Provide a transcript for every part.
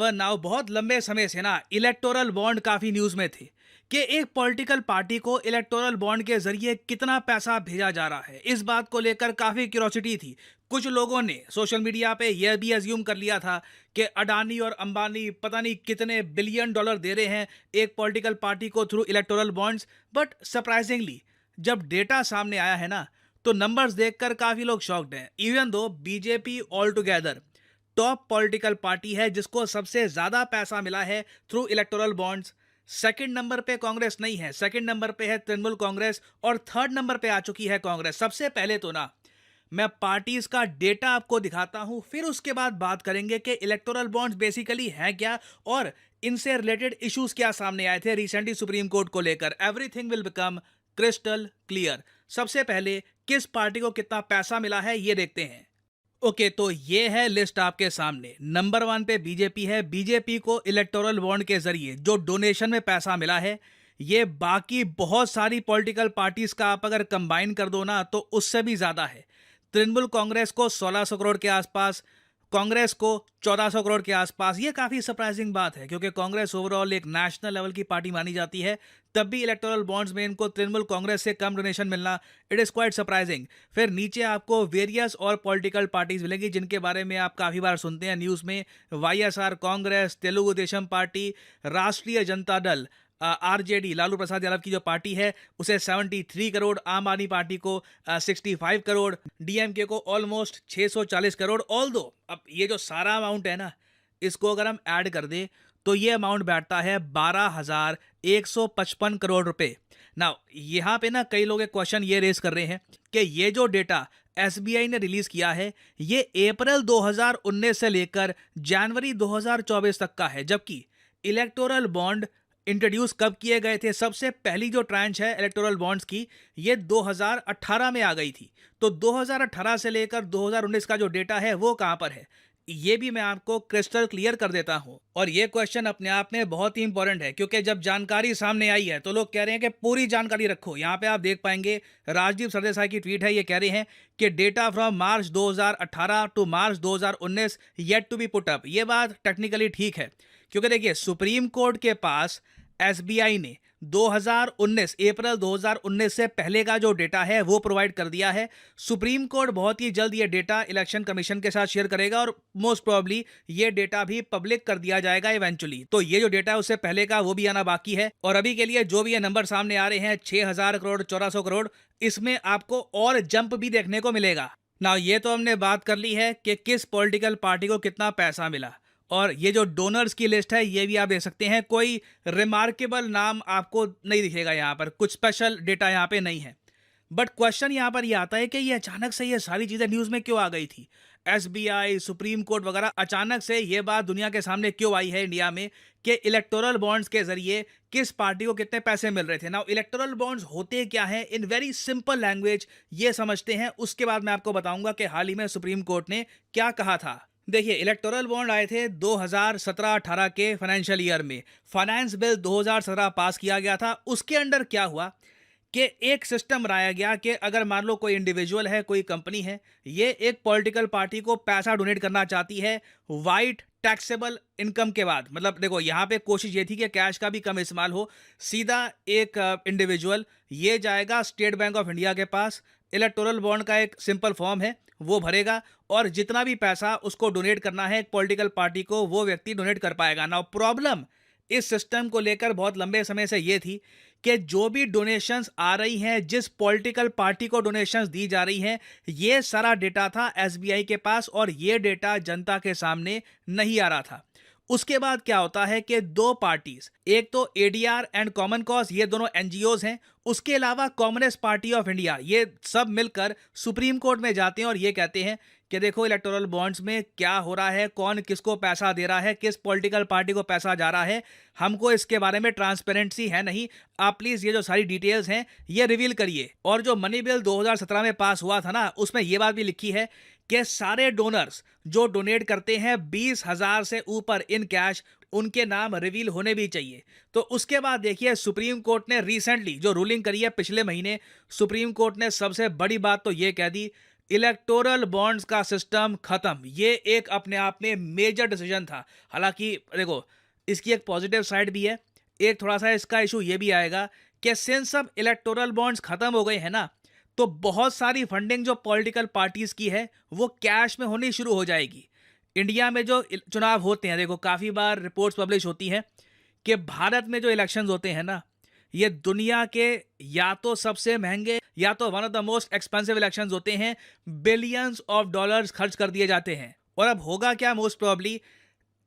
Now बहुत लंबे समय से ना इलेक्टोरल बॉन्ड काफी न्यूज में थे कि एक पॉलिटिकल पार्टी को इलेक्टोरल बॉन्ड के जरिए कितना पैसा भेजा जा रहा है। इस बात को लेकर काफी क्यूरोसिटी थी। कुछ लोगों ने सोशल मीडिया पे यह भी अज्यूम कर लिया था कि अडानी और अंबानी पता नहीं कितने बिलियन डॉलर दे रहे हैं एक पॉलिटिकल पार्टी को through electoral bonds. But surprisingly जब डेटा सामने आया है ना, तो नंबर्स देखकर काफी लोग शॉक्ड हैं। Even though BJP all together top political party है जिसको सबसे ज्यादा पैसा मिला है through electoral bonds. Second number पे कांग्रेस नहीं है, सेकंड नंबर पे है तृणमूल कांग्रेस और थर्ड नंबर पे आ चुकी है कांग्रेस। सबसे पहले तो ना मैं पार्टीज का डेटा आपको दिखाता हूं, फिर उसके बाद बात करेंगे कि इलेक्टोरल बॉन्ड्स बेसिकली हैं क्या और इनसे रिलेटेड इश्यूज क्या सामने आए थे रिसेंटली सुप्रीम कोर्ट को लेकर। Everything will become crystal clear. सबसे पहले किस पार्टी को कितना पैसा मिला है ये देखते हैं। ओके, तो ये है लिस्ट आपके सामने। नंबर 1 पे बीजेपी है। बीजेपी को इलेक्टोरल बॉन्ड के जरिए जो डोनेशन में पैसा मिला है, ये बाकी बहुत सारी पॉलिटिकल पार्टीज का आप अगर कंबाइन कर दो ना तो उससे भी ज्यादा है। तृणमूल कांग्रेस को 1600 करोड़ के आसपास, कांग्रेस को 1400 करोड़ के आसपास। ये काफी सरप्राइजिंग बात है क्योंकि कांग्रेस ओवरऑल एक नेशनल लेवल की पार्टी मानी जाती है, तब भी इलेक्टोरल बॉन्ड्स में इनको तृणमूल कांग्रेस से कम डोनेशन मिलना, इट इज क्वाइट सरप्राइजिंग। फिर नीचे आपको वेरियस और पॉलिटिकल पार्टीज मिलेंगी जिनके बारे में आप काफी बार सुनते हैं न्यूज में। वाईएसआर कांग्रेस, तेलुगु देशम पार्टी, राष्ट्रीय जनता दल आरजेडी लालू प्रसाद यादव की जो पार्टी है उसे 73 करोड़, आम आदमी पार्टी को 65 करोड़, डीएमके को ऑलमोस्ट 640 करोड़। ऑल दो अब ये जो सारा अमाउंट है ना, इसको अगर हम ऐड कर दें तो ये अमाउंट बैठता है 12,155 करोड़ रुपए। ना यहाँ पे ना कई लोग एक क्वेश्चन ये रेस कर रहे हैं कि ये जो डेटा एसबीआई ने रिलीज किया है ये अप्रैल 2019 से लेकर जनवरी 2024 तक का है, जबकि इलेक्टोरल बॉन्ड इंट्रोड्यूस कब किए गए थे। सबसे पहली जो ट्रांच है इलेक्टोरल बॉन्ड्स की ये 2018 में आ गई थी। तो 2018 से लेकर 2019 का जो डेटा है वो कहां पर है, ये भी मैं आपको क्रिस्टल क्लियर कर देता हूं। और ये क्वेश्चन अपने आप में बहुत ही इंपॉर्टेंट है क्योंकि जब जानकारी सामने आई है तो लोग कह रहे हैं कि पूरी जानकारी रखो। यहां पे आप देख पाएंगे राजदीप सरदेसाई की ट्वीट है, ये कह रहे हैं कि data from March 2018 to March 2019 yet to be put up. ये बात टेक्निकली ठीक है क्योंकि देखिए सुप्रीम कोर्ट के पास एसबीआई ने 2019 अप्रैल 2019 से पहले का जो डेटा है वो प्रोवाइड कर दिया है। सुप्रीम कोर्ट बहुत ही जल्द ये डेटा इलेक्शन कमीशन के साथ शेयर करेगा और मोस्ट प्रोबेबली ये डेटा भी पब्लिक कर दिया जाएगा इवेंचुअली। तो ये जो डेटा है उससे पहले का वो भी आना बाकी है। और अभी के लिए जो भी ये नंबर सामने आ रहे हैं 6000 करोड़, 1400 करोड़, इसमें आपको और जंप भी देखने को मिलेगा। ना ये तो हमने बात कर ली है कि किस पॉलिटिकल पार्टी को कितना पैसा मिला, और ये जो डोनर्स की लिस्ट है ये भी आप देख सकते हैं। कोई रिमार्केबल नाम आपको नहीं दिखेगा यहाँ पर, कुछ स्पेशल डेटा यहाँ पे नहीं है। बट क्वेश्चन यहाँ पर ये आता है कि ये अचानक से ये सारी चीज़ें न्यूज़ में क्यों आ गई थी। एसबीआई, सुप्रीम कोर्ट वगैरह अचानक से ये बात दुनिया के सामने क्यों आई है इंडिया में कि इलेक्टोरल बॉन्ड्स के जरिए किस पार्टी को कितने पैसे मिल रहे थे। नाउ इलेक्टोरल बॉन्ड्स होते क्या हैं, इन वेरी सिंपल लैंग्वेज ये समझते हैं, उसके बाद मैं आपको बताऊंगा कि हाल ही में सुप्रीम कोर्ट ने क्या कहा था। देखिए इलेक्टोरल बॉन्ड आए थे 2017-18 के फाइनेंशियल ईयर में। फाइनेंस बिल 2017 पास किया गया था। उसके अंडर क्या हुआ कि एक सिस्टम बनाया गया कि अगर मान लो कोई इंडिविजुअल है, कोई कंपनी है, ये एक पॉलिटिकल पार्टी को पैसा डोनेट करना चाहती है वाइट टैक्सेबल इनकम के बाद। मतलब देखो यहाँ पे कोशिश ये थी कि कैश का भी कम इस्तेमाल हो। सीधा एक इंडिविजुअल ये जाएगा स्टेट बैंक ऑफ इंडिया के पास, इलेक्टोरल बॉन्ड का एक सिंपल फॉर्म है वो भरेगा और जितना भी पैसा उसको डोनेट करना है एक पॉलिटिकल पार्टी को वो व्यक्ति डोनेट कर पाएगा। नाउ प्रॉब्लम इस सिस्टम को लेकर बहुत लंबे समय से ये थी कि जो भी डोनेशंस आ रही हैं, जिस पॉलिटिकल पार्टी को डोनेशंस दी जा रही हैं, ये सारा डेटा था एसबीआई के पास और ये डेटा जनता के सामने नहीं आ रहा था। उसके बाद क्या होता है कि दो पार्टीज, एक तो एडीआर एंड कॉमन कॉज, ये दोनों एनजीओज हैं, उसके अलावा कम्युनिस्ट पार्टी ऑफ इंडिया, ये सब मिलकर सुप्रीम कोर्ट में जाते हैं और ये कहते हैं कि देखो इलेक्टोरल बॉन्ड्स में क्या हो रहा है, कौन किसको पैसा दे रहा है, किस पॉलिटिकल पार्टी को पैसा जा रहा है, हमको इसके बारे में ट्रांसपेरेंसी है नहीं। आप प्लीज ये जो सारी डिटेल्स हैं ये रिवील करिए। और जो मनी बिल 2017 में पास हुआ था ना, उसमें ये बात भी लिखी है कि सारे डोनर्स जो डोनेट करते हैं 20,000 से ऊपर इन कैश, उनके नाम रिवील होने भी चाहिए। तो उसके बाद देखिए सुप्रीम कोर्ट ने रिसेंटली जो रूलिंग करी है पिछले महीने, सुप्रीम कोर्ट ने सबसे बड़ी बात तो ये कह दी इलेक्टोरल बॉन्ड्स का सिस्टम खत्म। ये एक अपने आप में मेजर डिसीजन था। हालांकि देखो, इसकी एक पॉजिटिव साइड भी है। एक थोड़ा सा इसका इशू ये भी आएगा कि सिंस अब इलेक्टोरल बॉन्ड्स खत्म हो गए हैं ना, तो बहुत सारी फंडिंग जो पॉलिटिकल पार्टीज की है वो कैश में होनी शुरू हो जाएगी। इंडिया में जो चुनाव होते हैं, देखो काफ़ी बार रिपोर्ट्स पब्लिश होती हैं कि भारत में जो इलेक्शंस होते हैं ना, ये दुनिया के या तो सबसे महंगे या तो one of the most expensive elections होते हैं। बिलियंस ऑफ डॉलर्स खर्च कर दिए जाते हैं। और अब होगा क्या, मोस्ट प्रोबेबली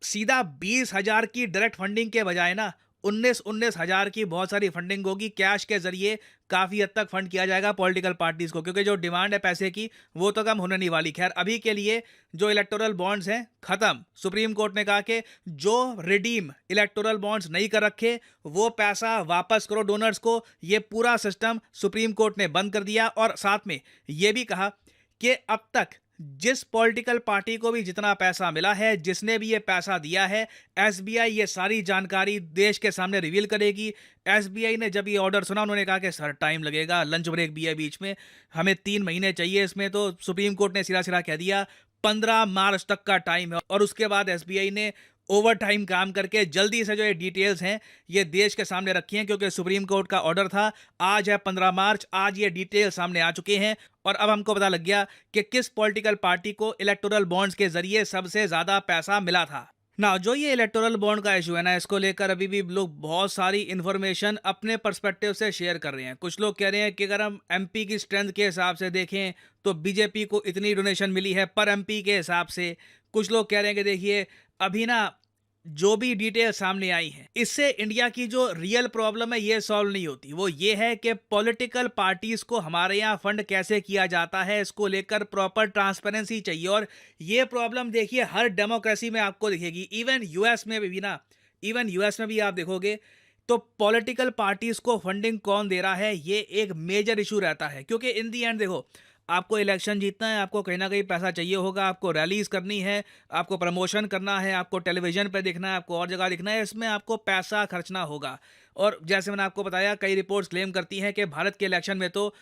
सीधा 20,000 की डायरेक्ट फंडिंग के बजाय ना 19,000 की बहुत सारी फंडिंग होगी। कैश के जरिए काफ़ी हद तक फंड किया जाएगा पॉलिटिकल पार्टीज को, क्योंकि जो डिमांड है पैसे की वो तो कम होने नहीं वाली। खैर, अभी के लिए जो इलेक्टोरल बॉन्ड्स हैं खत्म। सुप्रीम कोर्ट ने कहा कि जो रिडीम इलेक्टोरल बॉन्ड्स नहीं कर रखे वो पैसा वापस करो डोनर्स को। ये पूरा सिस्टम सुप्रीम कोर्ट ने बंद कर दिया। और साथ में ये भी कहा कि अब तक जिस पॉलिटिकल पार्टी को भी जितना पैसा मिला है, जिसने भी ये पैसा दिया है, एसबीआई ये सारी जानकारी देश के सामने रिवील करेगी। एसबीआई ने जब ये ऑर्डर सुना, उन्होंने कहा कि सर टाइम लगेगा, लंच ब्रेक भी है बीच में, हमें 3 महीने चाहिए इसमें। तो सुप्रीम कोर्ट ने सिरा सिरा कह दिया 15 मार्च तक का टाइम है। और उसके बाद एसबीआई ने ओवर टाइम काम करके जल्दी से जो ये डिटेल्स हैं ये देश के सामने रखी हैं, क्योंकि सुप्रीम कोर्ट का ऑर्डर था। आज है 15 मार्च, आज ये डिटेल सामने आ चुके हैं। और अब हमको पता लग गया कि किस पॉलिटिकल पार्टी को इलेक्टोरल बॉन्ड्स के जरिए सबसे ज्यादा पैसा मिला था ना। जो ये इलेक्टोरल बॉन्ड का इशू है ना, इसको लेकर अभी भी लोग बहुत सारी इंफॉर्मेशन अपने पर्सपेक्टिव से शेयर कर रहे हैं। कुछ लोग कह रहे हैं कि अगर हम एमपी की स्ट्रेंथ के हिसाब से देखें तो बीजेपी को इतनी डोनेशन मिली है पर एमपी के हिसाब से। कुछ लोग कह रहे हैं कि देखिए, अभी ना जो भी डिटेल सामने आई है इससे इंडिया की जो रियल प्रॉब्लम है ये सॉल्व नहीं होती। वो ये है कि पॉलिटिकल पार्टीज को हमारे यहाँ फंड कैसे किया जाता है, इसको लेकर प्रॉपर ट्रांसपेरेंसी चाहिए। और ये प्रॉब्लम देखिए हर डेमोक्रेसी में आपको दिखेगी। इवन यूएस में भी ना, इवन यूएस में भी आप देखोगे तो पॉलिटिकल पार्टीज को फंडिंग कौन दे रहा है ये एक मेजर इशू रहता है। क्योंकि इन दी एंड देखो, आपको इलेक्शन जीतना है, आपको कहीं ना कहीं पैसा चाहिए होगा, आपको रैलीज करनी है, आपको प्रमोशन करना है, आपको टेलीविजन पे दिखना है, आपको और जगह दिखना है, इसमें आपको पैसा खर्चना होगा। और जैसे मैंने आपको बताया, कई रिपोर्ट्स क्लेम करती हैं कि भारत के इलेक्शन में तो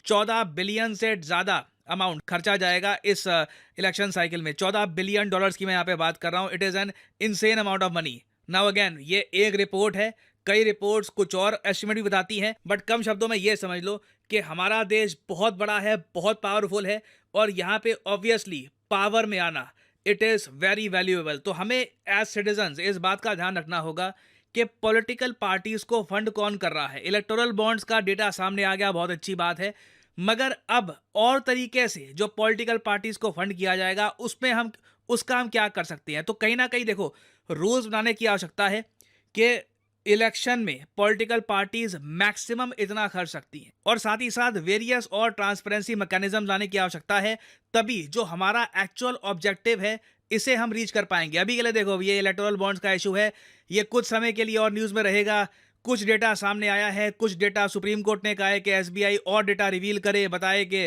14 बिलियन से ज़्यादा अमाउंट खर्चा जाएगा इस इलेक्शन साइकिल में। 14 बिलियन डॉलर्स की मैं यहाँ पे बात कर रहा हूँ। It is an insane amount of money. Now again, ये एक रिपोर्ट है, कई रिपोर्ट्स कुछ और एस्टिमेट भी बताती हैं, बट कम शब्दों में ये समझ लो कि हमारा देश बहुत बड़ा है, बहुत पावरफुल है, और यहाँ पे ऑब्वियसली पावर में आना इट इज़ वेरी वैल्यूएबल। तो हमें एज सिटीजन्स इस बात का ध्यान रखना होगा कि पॉलिटिकल पार्टीज को फंड कौन कर रहा है। इलेक्टोरल बॉन्ड्स का डेटा सामने आ गया, बहुत अच्छी बात है, मगर अब और तरीके से जो पॉलिटिकल पार्टीज को फंड किया जाएगा उसका हम क्या कर सकते हैं। तो कहीं ना कहीं देखो, रूल्स बनाने की आवश्यकता है कि इलेक्शन में पॉलिटिकल पार्टीज मैक्सिमम इतना खर्च सकती हैं, और साथ ही साथ वेरियस और ट्रांसपेरेंसी मैकेनिज्म लाने की आवश्यकता है। तभी जो हमारा एक्चुअल ऑब्जेक्टिव है इसे हम रीच कर पाएंगे। अभी के लिए देखो, ये इलेक्टोरल बॉन्ड्स का इशू है, ये कुछ समय के लिए और न्यूज़ में रहेगा। कुछ डेटा सामने आया है, कुछ डेटा सुप्रीम कोर्ट ने कहा है कि एसबीआई और डेटा रिवील करे, बताए कि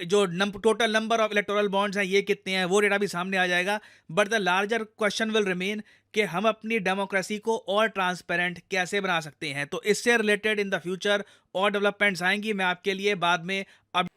जो total number of electoral bonds हैं ये कितने हैं, वो डेटा भी सामने आ जाएगा। But the larger question will remain कि हम अपनी डेमोक्रेसी को और ट्रांसपेरेंट कैसे बना सकते हैं। तो इससे रिलेटेड इन द फ्यूचर और डेवलपमेंट्स आएंगी, मैं आपके लिए बाद में अब